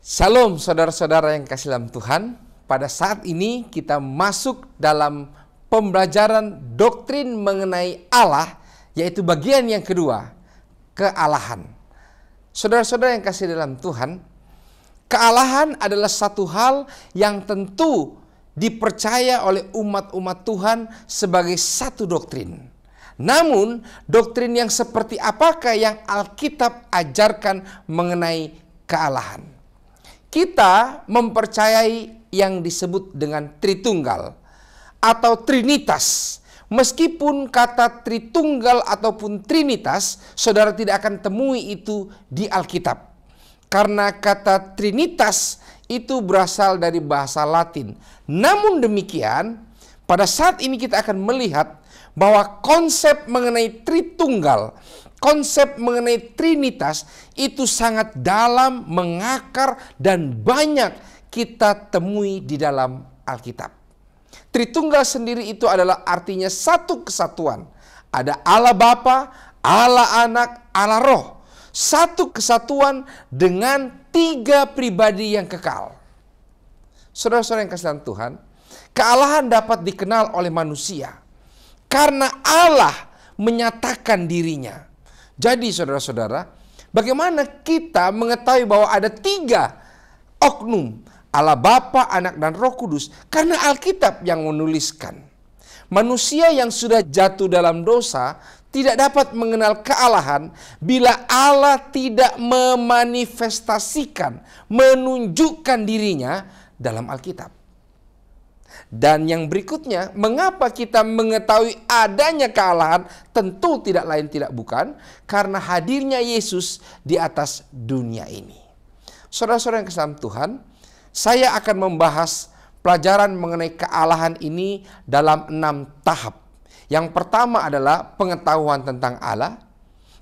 Shalom saudara-saudara yang kasih dalam Tuhan. Pada saat ini kita masuk dalam pembelajaran doktrin mengenai Allah, yaitu bagian yang kedua, kealahan. Saudara-saudara yang kasih dalam Tuhan, kealahan adalah satu hal yang tentu dipercaya oleh umat-umat Tuhan sebagai satu doktrin. Namun, doktrin yang seperti apakah yang Alkitab ajarkan mengenai kealahan? Kita mempercayai yang disebut dengan Tritunggal atau Trinitas. Meskipun kata Tritunggal ataupun Trinitas, saudara tidak akan temui itu di Alkitab. Karena kata Trinitas itu berasal dari bahasa Latin. Namun demikian, pada saat ini kita akan melihat bahwa konsep mengenai Tritunggal, konsep mengenai Trinitas itu sangat dalam, mengakar, dan banyak kita temui di dalam Alkitab. Tritunggal sendiri itu adalah artinya satu kesatuan. Ada Allah Bapa, Allah Anak, Allah Roh. Satu kesatuan dengan tiga pribadi yang kekal. Saudara-saudara yang kasih dalam Tuhan, kealahan dapat dikenal oleh manusia karena Allah menyatakan dirinya. Jadi saudara-saudara, bagaimana kita mengetahui bahwa ada tiga oknum, Allah Bapa, Anak, dan Roh Kudus? Karena Alkitab yang menuliskan. Manusia yang sudah jatuh dalam dosa tidak dapat mengenal kealahan bila Allah tidak memanifestasikan, menunjukkan dirinya dalam Alkitab. Dan yang berikutnya, mengapa kita mengetahui adanya kealahan? Tentu tidak lain tidak bukan karena hadirnya Yesus di atas dunia ini. Saudara-saudara yang kasih dalam Tuhan, saya akan membahas pelajaran mengenai kealahan ini dalam 6 tahap. Yang pertama adalah pengetahuan tentang Allah,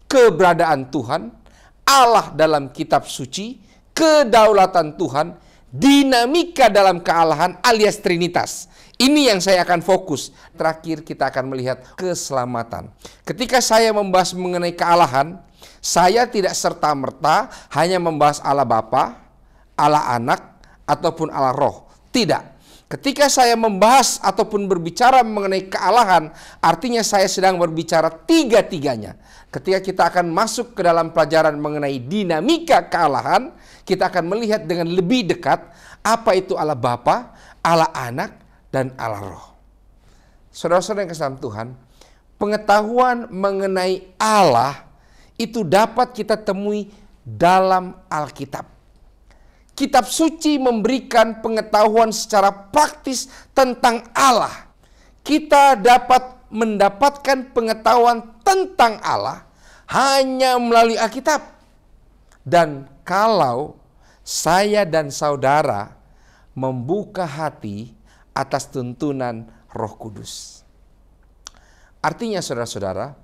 keberadaan Tuhan, Allah dalam kitab suci, kedaulatan Tuhan, dinamika dalam kealahan alias Trinitas. Ini yang saya akan fokus. Terakhir kita akan melihat keselamatan. Ketika saya membahas mengenai kealahan, saya tidak serta-merta hanya membahas Allah Bapa, Allah Anak, ataupun Allah Roh. Tidak. Ketika saya membahas ataupun berbicara mengenai kealahan, artinya saya sedang berbicara tiga-tiganya. Ketika kita akan masuk ke dalam pelajaran mengenai dinamika kealahan, kita akan melihat dengan lebih dekat apa itu Allah Bapa, Allah Anak, dan Allah Roh. Saudara-saudara yang kasih dalam Tuhan, pengetahuan mengenai Allah itu dapat kita temui dalam Alkitab. Kitab suci memberikan pengetahuan secara praktis tentang Allah. Kita dapat mendapatkan pengetahuan tentang Allah hanya melalui Alkitab. Dan kalau saya dan saudara membuka hati atas tuntunan Roh Kudus. Artinya saudara-saudara,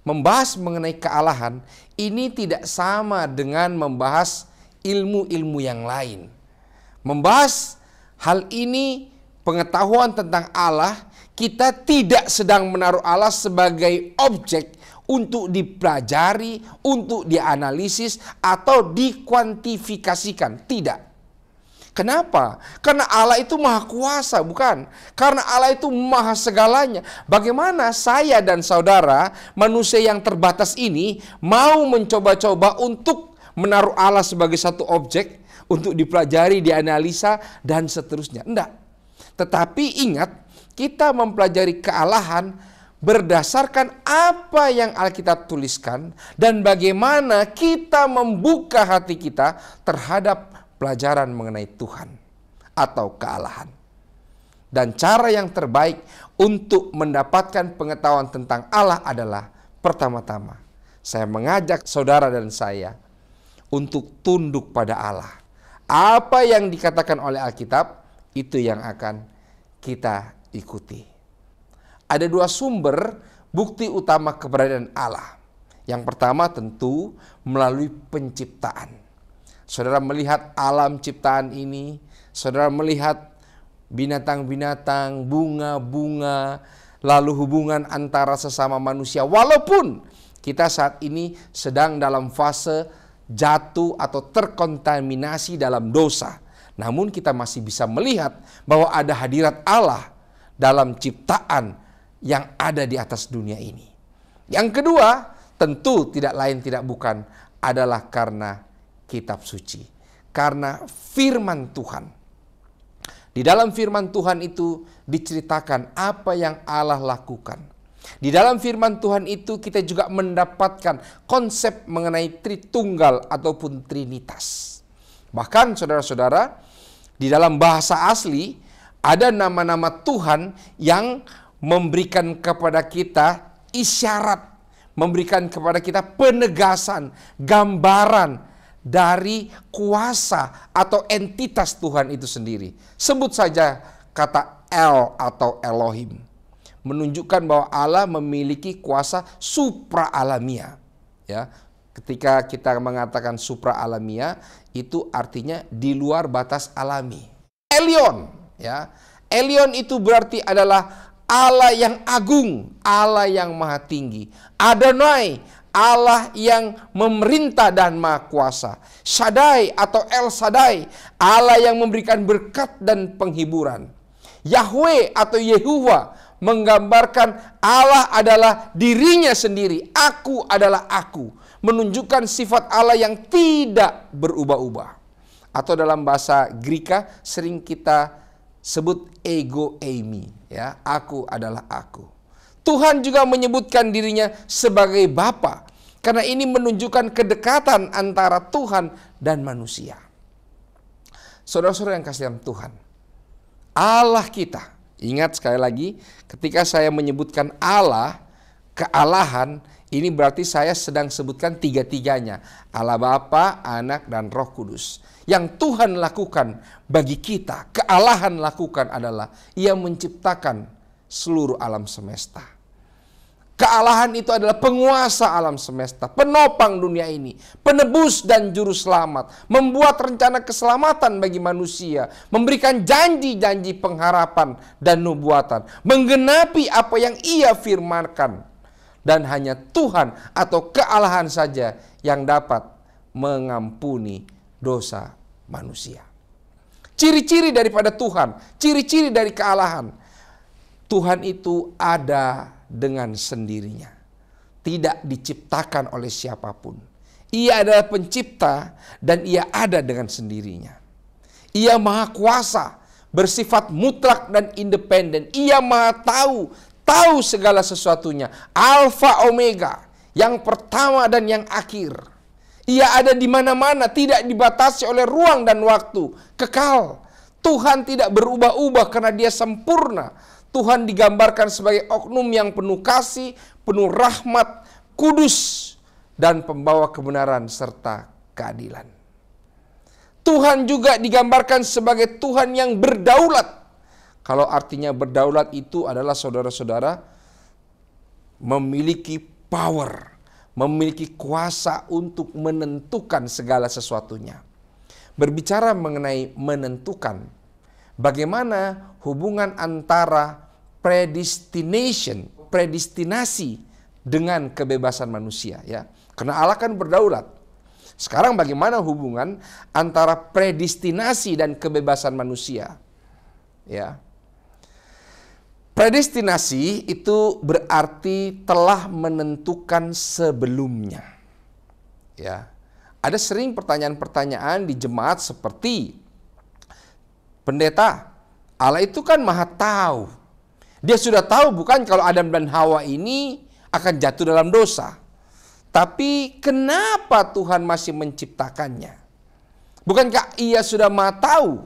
membahas mengenai kealahan ini tidak sama dengan membahas ilmu-ilmu yang lain. Membahas hal ini, pengetahuan tentang Allah, kita tidak sedang menaruh Allah sebagai objek untuk dipelajari, untuk dianalisis, atau dikuantifikasikan. Tidak. Kenapa? Karena Allah itu maha kuasa, bukan? Karena Allah itu maha segalanya. Bagaimana saya dan saudara, manusia yang terbatas ini, mau mencoba-coba untuk menaruh Allah sebagai satu objek untuk dipelajari, dianalisa, dan seterusnya. Enggak. Tetapi ingat, kita mempelajari kealahan berdasarkan apa yang Alkitab tuliskan dan bagaimana kita membuka hati kita terhadap pelajaran mengenai Tuhan atau kealahan. Dan cara yang terbaik untuk mendapatkan pengetahuan tentang Allah adalah pertama-tama, saya mengajak saudara dan saya untuk tunduk pada Allah. Apa yang dikatakan oleh Alkitab, itu yang akan kita ikuti. Ada dua sumber bukti utama keberadaan Allah. Yang pertama tentu melalui penciptaan. Saudara melihat alam ciptaan ini, saudara melihat binatang-binatang, bunga-bunga, lalu hubungan antara sesama manusia. Walaupun kita saat ini sedang dalam fase jatuh atau terkontaminasi dalam dosa. Namun kita masih bisa melihat bahwa ada hadirat Allah dalam ciptaan yang ada di atas dunia ini. Yang kedua, tentu tidak lain tidak bukan adalah karena kitab suci. Karena firman Tuhan. Di dalam firman Tuhan itu diceritakan apa yang Allah lakukan. Di dalam firman Tuhan itu kita juga mendapatkan konsep mengenai Tritunggal ataupun Trinitas. Bahkan saudara-saudara, di dalam bahasa asli ada nama-nama Tuhan yang memberikan kepada kita isyarat, memberikan kepada kita penegasan, gambaran dari kuasa atau entitas Tuhan itu sendiri. Sebut saja kata El atau Elohim, menunjukkan bahwa Allah memiliki kuasa supra alamiah. Ya, ketika kita mengatakan supra alamiah, itu artinya di luar batas alami. Elyon, ya, Elyon itu berarti adalah Allah yang agung, Allah yang maha tinggi. Adonai, Allah yang memerintah dan maha kuasa. Shaddai atau El Shaddai, Allah yang memberikan berkat dan penghiburan. Yahweh atau Yehuwa menggambarkan Allah adalah dirinya sendiri. Aku adalah aku. Menunjukkan sifat Allah yang tidak berubah-ubah. Atau dalam bahasa Greka sering kita sebut ego eimi. Ya, aku adalah aku. Tuhan juga menyebutkan dirinya sebagai Bapa. Karena ini menunjukkan kedekatan antara Tuhan dan manusia. Saudara-saudara yang kasih dalam Tuhan, Allah kita, ingat sekali lagi, ketika saya menyebutkan Allah, kealahan, ini berarti saya sedang sebutkan tiga-tiganya. Allah Bapa, Anak, dan Roh Kudus. Yang Tuhan lakukan bagi kita, kealahan lakukan adalah Ia menciptakan seluruh alam semesta. Kealahan itu adalah penguasa alam semesta, penopang dunia ini, penebus dan juru selamat, membuat rencana keselamatan bagi manusia, memberikan janji-janji pengharapan dan nubuatan, menggenapi apa yang Ia firmankan. Dan hanya Tuhan atau kealahan saja yang dapat mengampuni dosa manusia. Ciri-ciri daripada Tuhan, ciri-ciri dari kealahan. Tuhan itu ada dengan sendirinya. Tidak diciptakan oleh siapapun. Ia adalah pencipta dan Ia ada dengan sendirinya. Ia maha kuasa, bersifat mutlak dan independen. Ia maha tahu segala sesuatunya. Alfa Omega, yang pertama dan yang akhir. Ia ada di mana-mana, tidak dibatasi oleh ruang dan waktu. Kekal. Tuhan tidak berubah-ubah karena Dia sempurna. Tuhan digambarkan sebagai oknum yang penuh kasih, penuh rahmat, kudus, dan pembawa kebenaran serta keadilan. Tuhan juga digambarkan sebagai Tuhan yang berdaulat. Kalau artinya berdaulat itu adalah saudara-saudara memiliki power, memiliki kuasa untuk menentukan segala sesuatunya. Berbicara mengenai menentukan, bagaimana hubungan antara predestinasi dengan kebebasan manusia, ya. Karena Allah kan berdaulat. Sekarang bagaimana hubungan antara predestinasi dan kebebasan manusia? Ya. Predestinasi itu berarti telah menentukan sebelumnya. Ya. Ada sering pertanyaan-pertanyaan di jemaat seperti, pendeta, Allah itu kan maha tahu. Dia sudah tahu bukan kalau Adam dan Hawa ini akan jatuh dalam dosa. Tapi kenapa Tuhan masih menciptakannya? Bukankah Ia sudah maha tahu?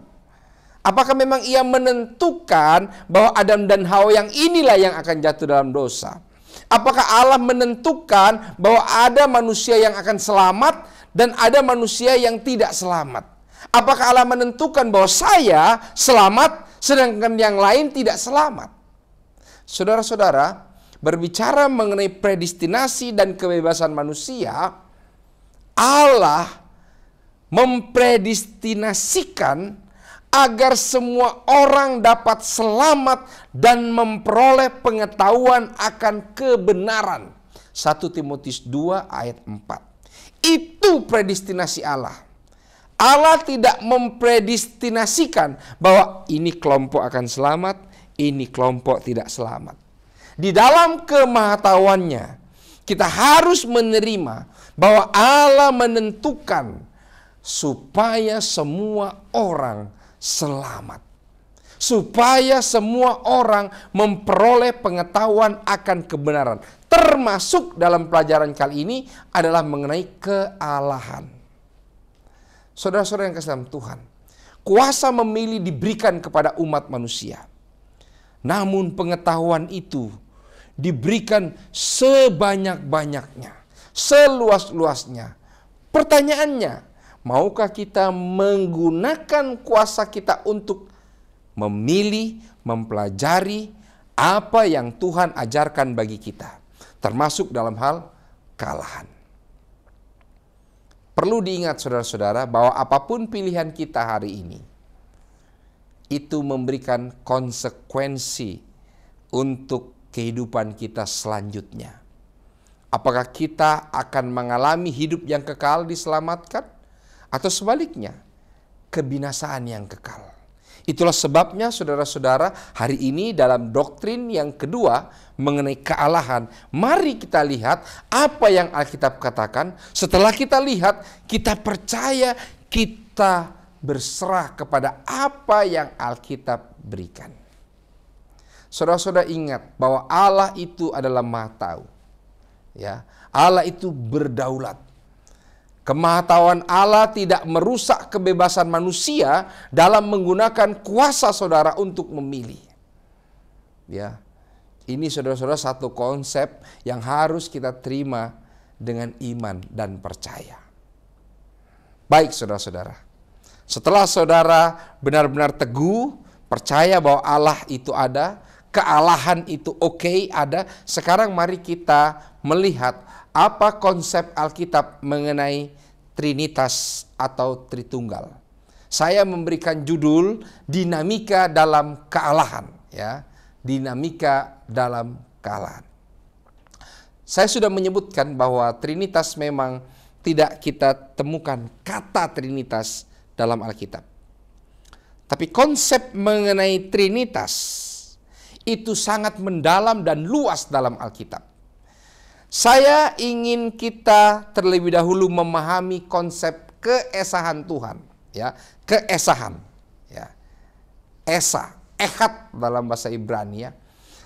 Apakah memang Ia menentukan bahwa Adam dan Hawa yang inilah yang akan jatuh dalam dosa? Apakah Allah menentukan bahwa ada manusia yang akan selamat dan ada manusia yang tidak selamat? Apakah Allah menentukan bahwa saya selamat sedangkan yang lain tidak selamat? Saudara-saudara, berbicara mengenai predestinasi dan kebebasan manusia, Allah mempredestinasikan agar semua orang dapat selamat dan memperoleh pengetahuan akan kebenaran. 1 Timotius 2 ayat 4. Itu predestinasi Allah. Allah tidak mempredestinasikan bahwa ini kelompok akan selamat, ini kelompok tidak selamat. Di dalam kemahatauannya, kita harus menerima bahwa Allah menentukan supaya semua orang selamat. Supaya semua orang memperoleh pengetahuan akan kebenaran. Termasuk dalam pelajaran kali ini adalah mengenai kealahan. Saudara-saudara yang kasih dalam Tuhan, kuasa memilih diberikan kepada umat manusia. Namun pengetahuan itu diberikan sebanyak-banyaknya, seluas-luasnya. Pertanyaannya, maukah kita menggunakan kuasa kita untuk memilih, mempelajari apa yang Tuhan ajarkan bagi kita, termasuk dalam hal kealahan. Perlu diingat saudara-saudara bahwa apapun pilihan kita hari ini, itu memberikan konsekuensi untuk kehidupan kita selanjutnya. Apakah kita akan mengalami hidup yang kekal diselamatkan, atau sebaliknya, kebinasaan yang kekal. Itulah sebabnya saudara-saudara, hari ini dalam doktrin yang kedua mengenai kealahan, mari kita lihat apa yang Alkitab katakan. Setelah kita lihat, kita percaya, kita berserah kepada apa yang Alkitab berikan. Saudara-saudara ingat bahwa Allah itu adalah Maha Tahu. Ya, Allah itu berdaulat. Kemahatauan Allah tidak merusak kebebasan manusia dalam menggunakan kuasa saudara untuk memilih. Ya, ini saudara-saudara satu konsep yang harus kita terima dengan iman dan percaya. Baik saudara-saudara, setelah saudara benar-benar teguh, percaya bahwa Allah itu ada, kealahan itu ada, sekarang mari kita melihat apa konsep Alkitab mengenai Trinitas atau Tritunggal. Saya memberikan judul dinamika dalam kealahan, ya. Dinamika dalam kealahan. Saya sudah menyebutkan bahwa Trinitas memang tidak kita temukan kata Trinitas dalam Alkitab. Tapi konsep mengenai Trinitas itu sangat mendalam dan luas dalam Alkitab. Saya ingin kita terlebih dahulu memahami konsep keesahan Tuhan, ya, keesahan, ya. Esa, ehad dalam bahasa Ibrani, ya.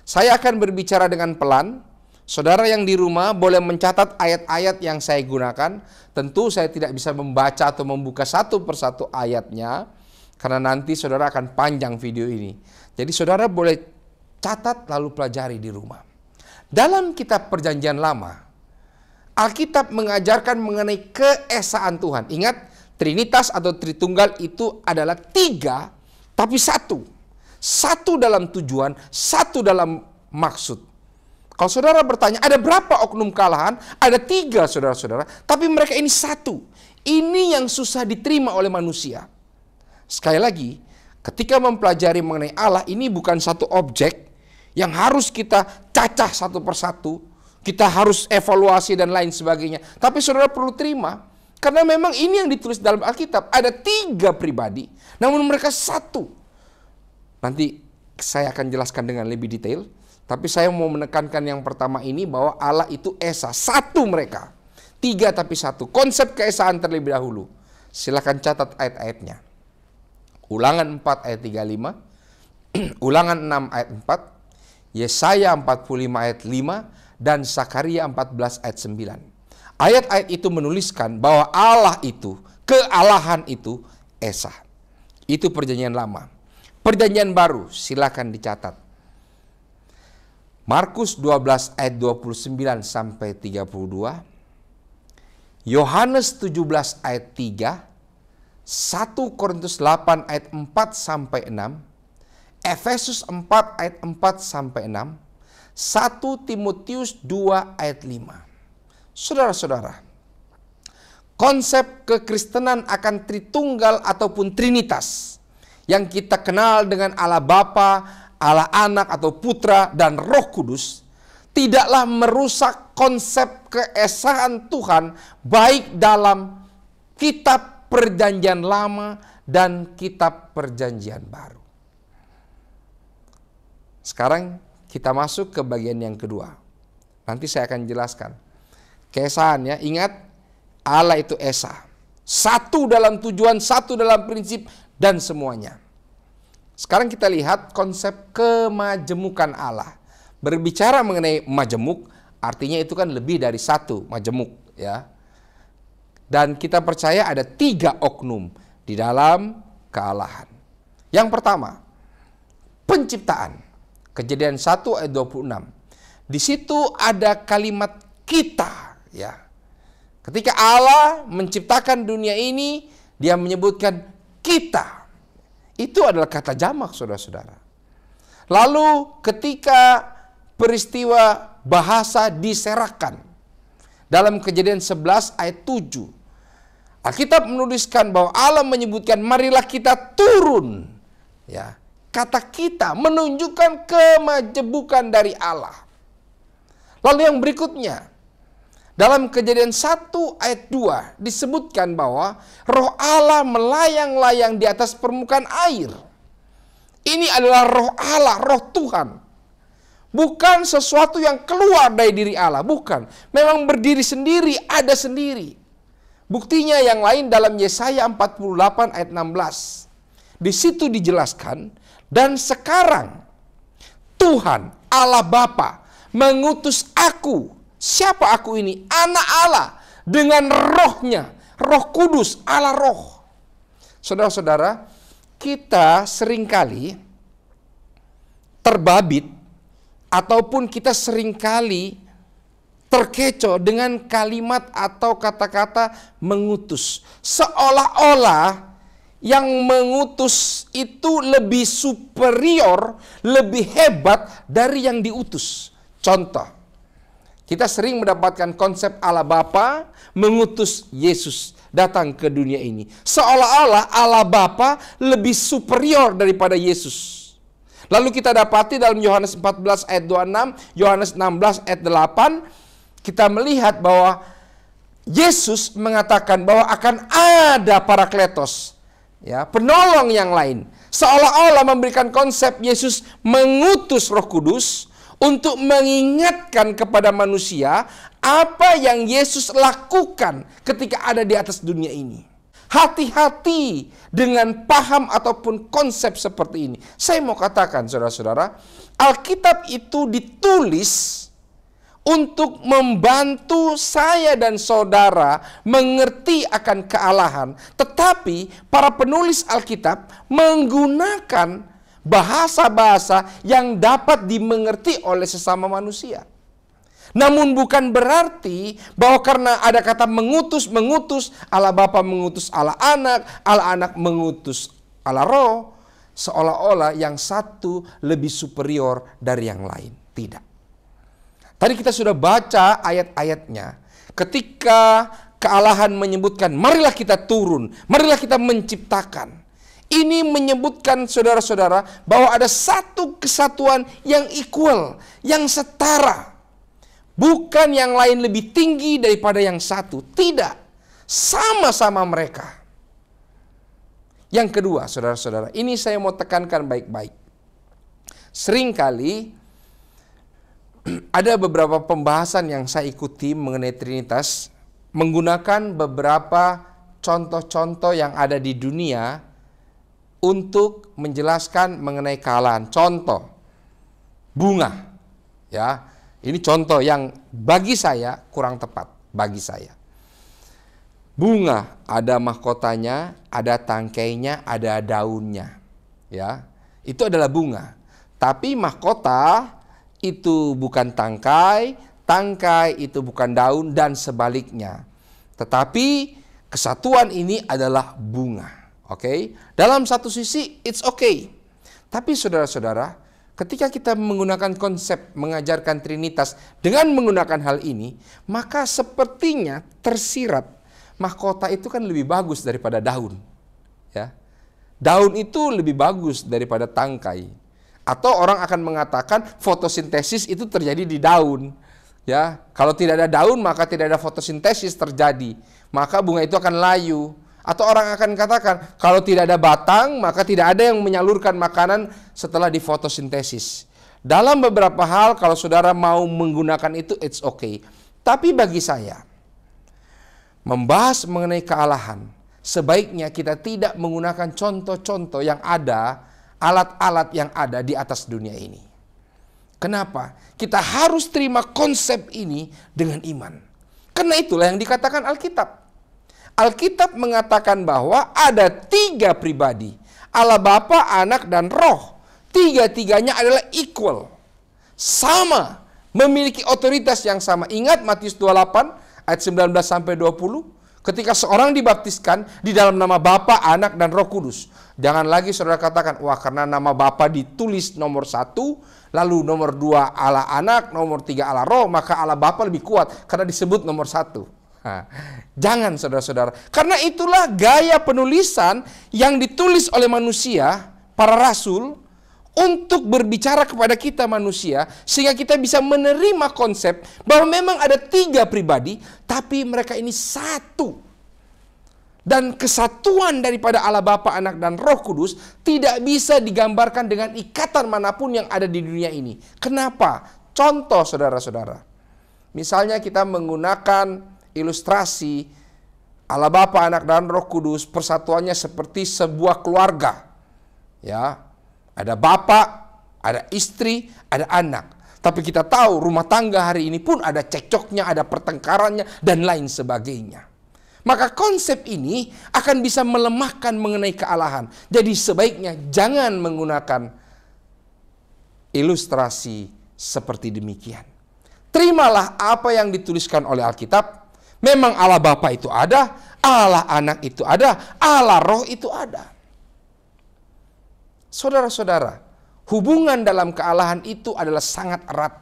Saya akan berbicara dengan pelan. Saudara yang di rumah boleh mencatat ayat-ayat yang saya gunakan. Tentu saya tidak bisa membaca atau membuka satu persatu ayatnya, karena nanti saudara akan panjang video ini. Jadi saudara boleh catat lalu pelajari di rumah. Dalam kitab Perjanjian Lama, Alkitab mengajarkan mengenai keesaan Tuhan. Ingat, Trinitas atau Tritunggal itu adalah tiga, tapi satu. Satu dalam tujuan, satu dalam maksud. Kalau saudara bertanya, ada berapa oknum kealahan? Ada tiga saudara-saudara, tapi mereka ini satu. Ini yang susah diterima oleh manusia. Sekali lagi, ketika mempelajari mengenai Allah, ini bukan satu objek yang harus kita cacah satu persatu, kita harus evaluasi dan lain sebagainya. Tapi saudara perlu terima, karena memang ini yang ditulis dalam Alkitab. Ada tiga pribadi, namun mereka satu. Nanti saya akan jelaskan dengan lebih detail, tapi saya mau menekankan yang pertama ini bahwa Allah itu Esa, satu mereka. Tiga tapi satu, konsep keesaan terlebih dahulu. Silakan catat ayat-ayatnya. Ulangan 4 ayat 35, Ulangan 6 ayat 4, Yesaya 45 ayat 5, dan Sakaria 14 ayat 9. Ayat-ayat itu menuliskan bahwa Allah itu, kealahan itu Esa. Itu Perjanjian Lama. Perjanjian Baru, silakan dicatat. Markus 12 ayat 29 sampai 32. Yohanes 17 ayat 3. 1 Korintus 8 ayat 4 sampai 6. Efesus 4 ayat 4 sampai 6, 1 Timotius 2 ayat 5. Saudara-saudara, konsep kekristenan akan Tritunggal ataupun Trinitas yang kita kenal dengan Allah Bapa, Allah Anak atau Putra dan Roh Kudus tidaklah merusak konsep keesaan Tuhan baik dalam kitab Perjanjian Lama dan kitab Perjanjian Baru. Sekarang kita masuk ke bagian yang kedua. Nanti saya akan jelaskan. Keesaannya, ingat Allah itu esa. Satu dalam tujuan, satu dalam prinsip dan semuanya. Sekarang kita lihat konsep kemajemukan Allah. Berbicara mengenai majemuk, artinya itu kan lebih dari satu majemuk, ya. Dan kita percaya ada 3 oknum di dalam kealahan. Yang pertama, penciptaan. Kejadian 1 ayat 26. Di situ ada kalimat kita, ya. Ketika Allah menciptakan dunia ini, Dia menyebutkan kita. Itu adalah kata jamak, saudara-saudara. Lalu ketika peristiwa bahasa diserahkan dalam Kejadian 11 ayat 7, Alkitab menuliskan bahwa Allah menyebutkan marilah kita turun. Ya, kata kita menunjukkan kemajemukan dari Allah. Lalu yang berikutnya, dalam Kejadian 1 ayat 2 disebutkan bahwa roh Allah melayang-layang di atas permukaan air. Ini adalah roh Allah, roh Tuhan. Bukan sesuatu yang keluar dari diri Allah, bukan. Memang berdiri sendiri, ada sendiri. Buktinya yang lain dalam Yesaya 48 ayat 16. Di situ dijelaskan, dan sekarang Tuhan Allah Bapa mengutus aku. Siapa aku ini? Anak Allah dengan rohnya, Roh Kudus, Allah roh. Saudara-saudara, kita seringkali terbabit ataupun kita seringkali terkecoh dengan kalimat atau kata-kata mengutus. Seolah-olah yang mengutus itu lebih superior, lebih hebat dari yang diutus. Contoh, kita sering mendapatkan konsep Allah Bapa mengutus Yesus datang ke dunia ini. Seolah-olah Allah Bapa lebih superior daripada Yesus. Lalu kita dapati dalam Yohanes 14 ayat 26, Yohanes 16 ayat 8, kita melihat bahwa Yesus mengatakan bahwa akan ada Parakletos, ya, penolong yang lain. Seolah-olah memberikan konsep Yesus mengutus Roh Kudus untuk mengingatkan kepada manusia apa yang Yesus lakukan ketika ada di atas dunia ini. Hati-hati dengan paham ataupun konsep seperti ini. Saya mau katakan, saudara-saudara, Alkitab itu ditulis untuk membantu saya dan saudara mengerti akan kealahan. Tetapi para penulis Alkitab menggunakan bahasa-bahasa yang dapat dimengerti oleh sesama manusia. Namun bukan berarti bahwa karena ada kata mengutus, Allah Bapa mengutus Allah Anak mengutus Allah Roh, seolah-olah yang satu lebih superior dari yang lain. Tidak. Tadi kita sudah baca ayat-ayatnya. Ketika kealahan menyebutkan, marilah kita turun, marilah kita menciptakan. Ini menyebutkan, saudara-saudara, bahwa ada satu kesatuan yang equal, yang setara. Bukan yang lain lebih tinggi daripada yang satu. Tidak. Sama-sama mereka. Yang kedua, saudara-saudara, ini saya mau tekankan baik-baik. Seringkali ada beberapa pembahasan yang saya ikuti mengenai Trinitas, menggunakan beberapa contoh-contoh yang ada di dunia untuk menjelaskan mengenai kealahan. Contoh, bunga. Ya, ini contoh yang bagi saya kurang tepat, bagi saya. Bunga ada mahkotanya, ada tangkainya, ada daunnya. Ya, itu adalah bunga. Tapi mahkota itu bukan tangkai, tangkai itu bukan daun dan sebaliknya. Tetapi kesatuan ini adalah bunga. Oke, dalam satu sisi it's okay. Tapi saudara-saudara, ketika kita menggunakan konsep mengajarkan Trinitas dengan menggunakan hal ini, maka sepertinya tersirat mahkota itu kan lebih bagus daripada daun. Ya, daun itu lebih bagus daripada tangkai. Atau orang akan mengatakan fotosintesis itu terjadi di daun. Ya, kalau tidak ada daun maka tidak ada fotosintesis terjadi. Maka bunga itu akan layu. Atau orang akan katakan, kalau tidak ada batang maka tidak ada yang menyalurkan makanan setelah difotosintesis. Dalam beberapa hal kalau saudara mau menggunakan itu, it's okay. Tapi bagi saya, membahas mengenai kealahan, sebaiknya kita tidak menggunakan contoh-contoh yang ada, alat-alat yang ada di atas dunia ini. Kenapa? Kita harus terima konsep ini dengan iman. Karena itulah yang dikatakan Alkitab. Alkitab mengatakan bahwa ada 3 pribadi. Allah Bapa, Anak, dan Roh. Tiga-tiganya adalah equal. Sama. Memiliki otoritas yang sama. Ingat Matius 28 ayat 19 sampai 20. Ketika seorang dibaptiskan di dalam nama Bapa, Anak, dan Roh Kudus. Jangan lagi saudara katakan, wah karena nama Bapa ditulis nomor 1, lalu nomor 2 Allah Anak, nomor 3 Allah Roh, maka Allah Bapa lebih kuat karena disebut nomor 1. Nah, jangan saudara-saudara. Karena itulah gaya penulisan yang ditulis oleh manusia, para rasul, untuk berbicara kepada kita manusia, sehingga kita bisa menerima konsep bahwa memang ada 3 pribadi, tapi mereka ini satu. Dan kesatuan daripada Allah Bapa, Anak, dan Roh Kudus tidak bisa digambarkan dengan ikatan manapun yang ada di dunia ini. Kenapa? Contoh saudara-saudara. Misalnya kita menggunakan ilustrasi Allah Bapa, Anak, dan Roh Kudus, persatuannya seperti sebuah keluarga. Ya, ada bapak, ada istri, ada anak. Tapi kita tahu rumah tangga hari ini pun ada cekcoknya, ada pertengkarannya, dan lain sebagainya. Maka konsep ini akan bisa melemahkan mengenai kealahan. Jadi sebaiknya jangan menggunakan ilustrasi seperti demikian. Terimalah apa yang dituliskan oleh Alkitab. Memang Allah Bapa itu ada, Allah Anak itu ada, Allah Roh itu ada. Saudara-saudara, hubungan dalam kealahan itu adalah sangat erat.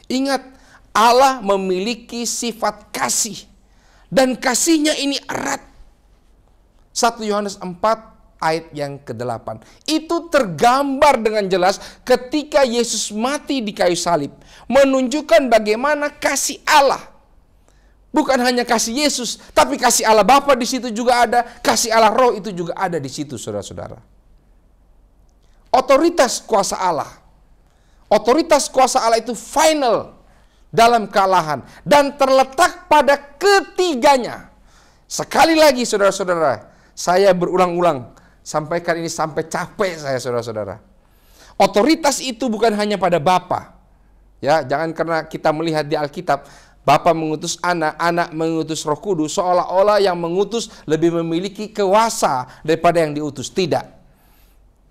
Ingat, Allah memiliki sifat kasih. Dan kasihnya ini erat. 1 Yohanes 4 ayat yang ke-8. Itu tergambar dengan jelas ketika Yesus mati di kayu salib. Menunjukkan bagaimana kasih Allah. Bukan hanya kasih Yesus, tapi kasih Allah Bapa di situ juga ada. Kasih Allah Roh itu juga ada di situ, saudara-saudara. Otoritas kuasa Allah. Otoritas kuasa Allah itu final dalam kealahan dan terletak pada ketiganya. Sekali lagi saudara-saudara, saya berulang-ulang sampaikan ini sampai capek saya saudara-saudara. Otoritas itu bukan hanya pada Bapa. Ya, jangan karena kita melihat di Alkitab Bapa mengutus Anak, Anak mengutus Roh Kudus, seolah-olah yang mengutus lebih memiliki kuasa daripada yang diutus. Tidak.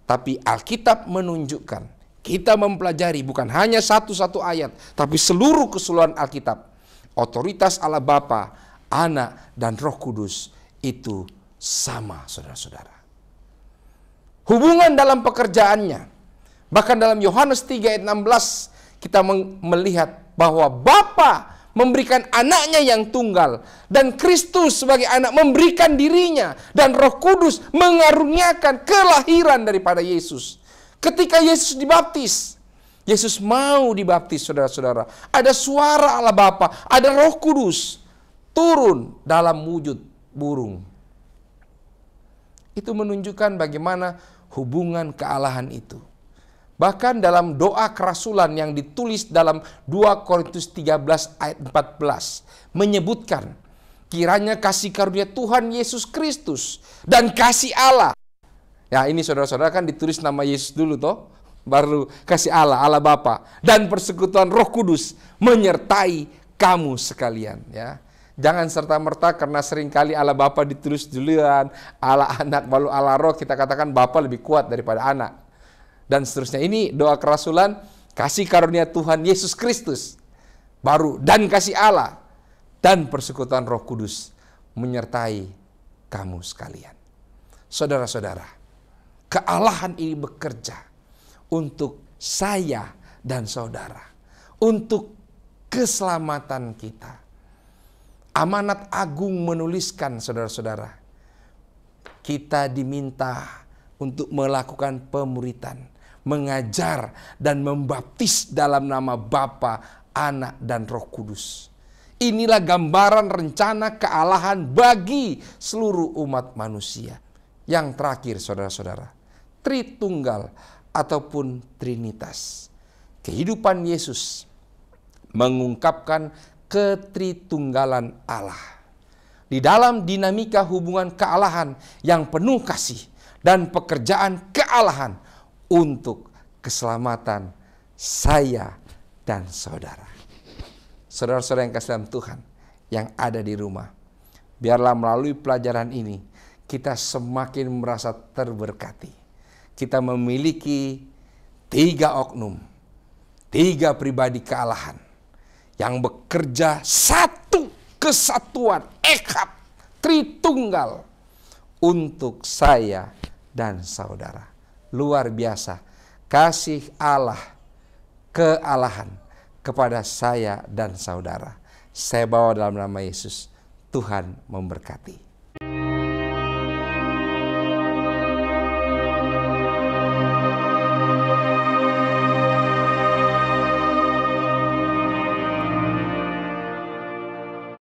Tapi Alkitab menunjukkan, kita mempelajari bukan hanya satu-satu ayat, tapi seluruh keseluruhan Alkitab. Otoritas Allah Bapa, Anak, dan Roh Kudus itu sama, saudara-saudara. Hubungan dalam pekerjaannya. Bahkan dalam Yohanes 3 ayat 16, kita melihat bahwa Bapa memberikan anaknya yang tunggal. Dan Kristus sebagai anak memberikan dirinya. Dan Roh Kudus mengaruniakan kelahiran daripada Yesus. Ketika Yesus dibaptis, Yesus mau dibaptis, saudara-saudara. Ada suara Allah Bapa, ada Roh Kudus turun dalam wujud burung. Itu menunjukkan bagaimana hubungan kealahan itu. Bahkan dalam doa kerasulan yang ditulis dalam 2 Korintus 13 ayat 14 menyebutkan kiranya kasih karunia Tuhan Yesus Kristus dan kasih Allah. Ya, ini saudara-saudara kan ditulis nama Yesus dulu toh, baru kasih Allah, Allah Bapa, dan persekutuan Roh Kudus menyertai kamu sekalian, ya. Jangan serta-merta karena seringkali Allah Bapa ditulis duluan, Allah Anak baru Allah Roh, kita katakan Bapa lebih kuat daripada Anak. Dan seterusnya. Ini doa kerasulan, kasih karunia Tuhan Yesus Kristus baru, dan kasih Allah dan persekutuan Roh Kudus menyertai kamu sekalian. Saudara-saudara, kealahan ini bekerja untuk saya dan saudara, untuk keselamatan kita. Amanat Agung menuliskan, saudara-saudara, kita diminta untuk melakukan pemuritan, mengajar dan membaptis dalam nama Bapa, Anak, dan Roh Kudus. Inilah gambaran rencana kealahan bagi seluruh umat manusia. Yang terakhir, saudara-saudara, Tritunggal ataupun Trinitas. Kehidupan Yesus mengungkapkan ketritunggalan Allah. Di dalam dinamika hubungan kealahan yang penuh kasih dan pekerjaan kealahan untuk keselamatan saya dan saudara. Saudara-saudara yang kasih dalam Tuhan yang ada di rumah, biarlah melalui pelajaran ini kita semakin merasa terberkati. Kita memiliki 3 oknum, 3 pribadi kealahan yang bekerja satu kesatuan, ekad, Tritunggal untuk saya dan saudara. Luar biasa kasih Allah, kealahan kepada saya dan saudara. Saya bawa dalam nama Yesus. Tuhan memberkati.